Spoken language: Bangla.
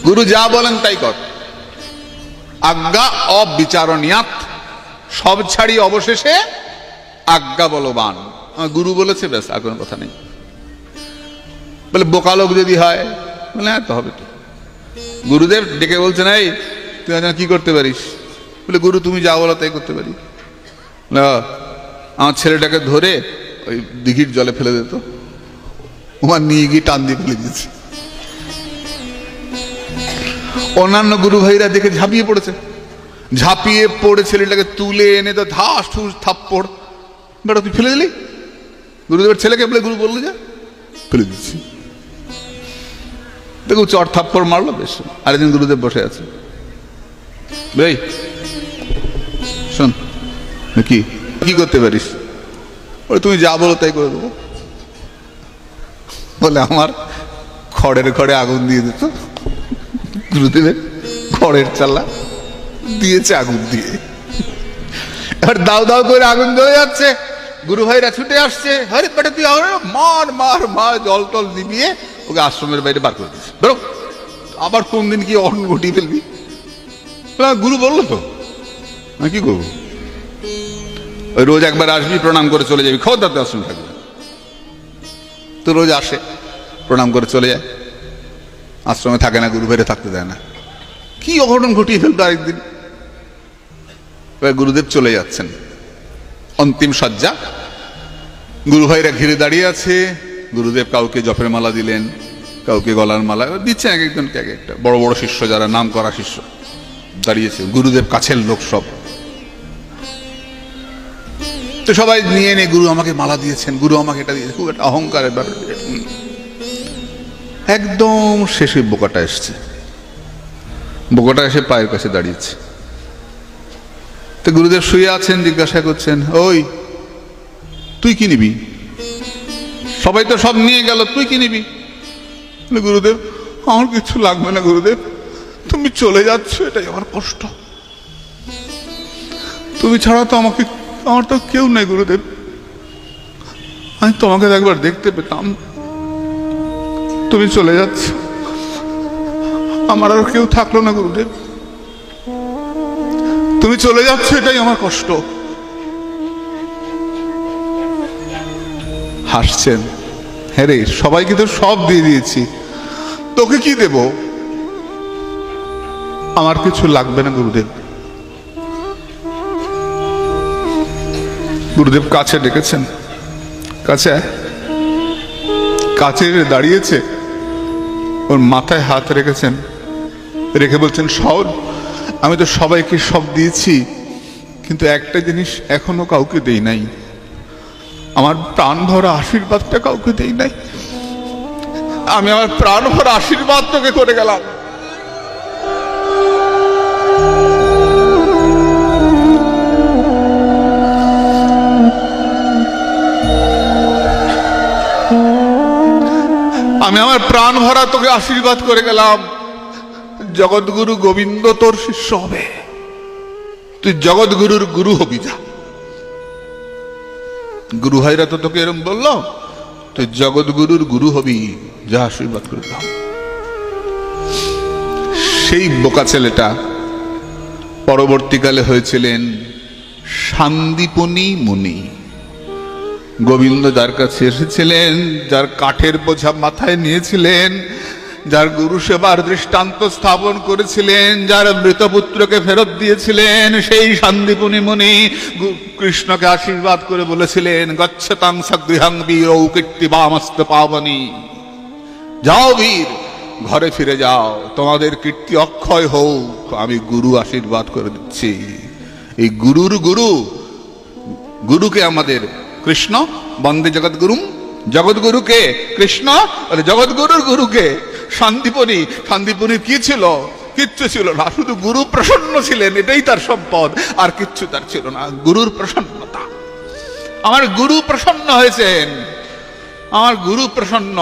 গুরু যা বলেন তাই কর, আজ্ঞা অবিচারণীয়াত, সব ছাড়ি অবশেষে আজ্ঞা বলবান। গুরু বলেছে, ব্যাস, আর কোনো কথা নেই। বলে বোকা লোক যদি হয়, বলে হ্যাঁ তো হবে তো। গুরুদেব ডেকে বলছেন, এই তুই কি করতে পারিস? বলে গুরু তুমি যা বলো তাই করতে পারি। আমার ছেলেটাকে ধরে ওই দিঘির জলে ফেলে দিত, ওমার নিয়ে গিয়ে টান দিয়ে ফেলে দিয়েছে। অন্যান্য গুরু ভাইরা দেখে ঝাঁপিয়ে পড়েছে, ঝাঁপিয়ে পড়ে ছেলেটাকে তুলে এনে তো ধাস ঠুস থাপ্পড়। বেটা তুই ফেলে দিলি? গুরুদেবের ছেলেকে বলে গুরু বললো, যা ফেলে দিচ্ছি। দেখো চট থাপ্পড় মারলো, বেশ। আরেকদিন গুরুদেব বসে আছে, ভাই শোন, কি কি করতে পারিস? বলে তুমি যা বলো তাই করে দেবো। বলে আমার খড়ের ঘরে আগুন দিয়ে দিত। গুরুদেবের খড়ের চালা দিয়েছে আগুন দিয়ে, এবার দাও দাও করে আগুন জ্বলে যাচ্ছে। গুরু ভাইরা ছুটে আসছে, আরে বেটা তুই মার মার মার, জল টল নিবিয়ে ওকে আশ্রমের বাইরে বার করে দিচ্ছে। বেরো, আবার কোন দিন কি অন ঘটিয়ে ফেলবি? গুরু বললো তো, আমি কি করবো? ওই রোজ একবার আসবি, প্রণাম করে চলে যাবি, খবরদার তো আশ্রমে থাকবে। তো রোজ আসে, প্রণাম করে চলে যায়, আশ্রমে থাকে না, গুরু ভাইরা থাকতে দেয় না। কি অঘটন ঘটিয়ে ফেলতো আরেকদিন। গুরুদেব চলে যাচ্ছেন, অন্তিম শয্যা, গুরু ভাইরা ঘিরে দাঁড়িয়ে আছে। গুরুদেব কাউকে জপের মালা দিলেন, কাউকে গলার মালা দিচ্ছেন, এক একজনকে এক একটা। বড় বড় শিষ্য যারা, নাম করা শিষ্য দাঁড়িয়েছে, গুরুদেব কাছের লোক সব। তো সবাই নিয়ে নে, গুরু আমাকে মালা দিয়েছেন, গুরু আমাকে এটা দিয়েছে, খুব একটা অহংকারের ব্যাপার। একদম শেষে বোকাটা এসছে, বোকাটা এসে পায়ের কাছে দাঁড়িয়েছে। তো গুরুদেব শুয়ে আছেন, জিজ্ঞাসা করছেন, ওই তুই কি নিবি? সবাই তো সব নিয়ে গেল, তুই কি নিবি? গুরুদেব আমার কিছু লাগবে না গুরুদেব, তুমি চলে যাচ্ছ এটাই আমার কষ্ট। তুমি ছাড়া তো আমাকে, আমার তো কেউ নেই গুরুদেব, আমি তোমাকে একবার দেখতে পেতাম, তুমি চলে যাচ্ছ, আমার আর কেউ থাকলো না গুরুদেব, তুমি চলে যাচ্ছ এটাই আমার কষ্ট। হাসছেন, হ্যাঁ রে, সবাইকে তো সব দিয়ে দিয়েছি, তোকে কি দেব? আমার কিছু লাগবে না গুরুদেব। গুরুদেব কাছে ডেকেছেন, কাছে কাছে দাঁড়িয়েছে, ওর মাথায় হাত রেখেছেন, রেখে বলছেন, শোন, আমি তো সবাইকে সব দিয়েছি, কিন্তু একটা জিনিস এখনো কাউকে দেই নাই, আমার প্রাণ ভরা আশীর্বাদটা কাউকে দেই নাই। আমি আমার প্রাণ ভরা আশীর্বাদ তোকে করে গেলাম। আমি আমার প্রাণ ভরা তোকে আশীর্বাদ করে গেলাম, জগৎগুরু গোবিন্দ তোর শিষ্য হবে, তুই জগৎগুরুর গুরু হবি। যা, গুরু ভাইরা তো তোকে এরকম বললো, তুই জগৎগুরুর গুরু হবি, যা, আশীর্বাদ করে দাও। সেই বোকা ছেলেটা পরবর্তীকালে হয়েছিলেন সান্দীপনী মুনি। গোবিন্দ যার কাছে এসেছিলেন, যার কাঠের বোঝা মাথায় নিয়েছিলেন, যার গুরু সেবার দৃষ্টান্ত স্থাপন করেছিলেন, যার মৃতপুত্রকে ফেরত দিয়েছিলেন, সেই সান্দীপনী মুনি কৃষ্ণকে আশীর্বাদ করে বলেছিলেন, গচ্ছতাং সগৃহং বীরৌ কীর্তিবামস্ত পাবনী। যাও বীর, ঘরে ফিরে যাও, তোমাদের কীর্তি অক্ষয় হোক, আমি গুরু আশীর্বাদ করে দিচ্ছি। এই গুরুর গুরু, গুরুকে আমাদের কৃষ্ণ, বন্দে জগৎগুরুম, জগৎগুরুকে কৃষ্ণ, জগৎগুরুর গুরুকে শান্তিপনী। শান্তিপনীর কি ছিল? কিচ্ছু ছিল না, শুধু গুরু প্রসন্ন ছিলেন, এটাই তার সম্পদ, আর কিচ্ছু তার ছিল না, গুরুর প্রসন্নতা। আমার গুরু প্রসন্ন হয়েছেন, আমার গুরু প্রসন্ন।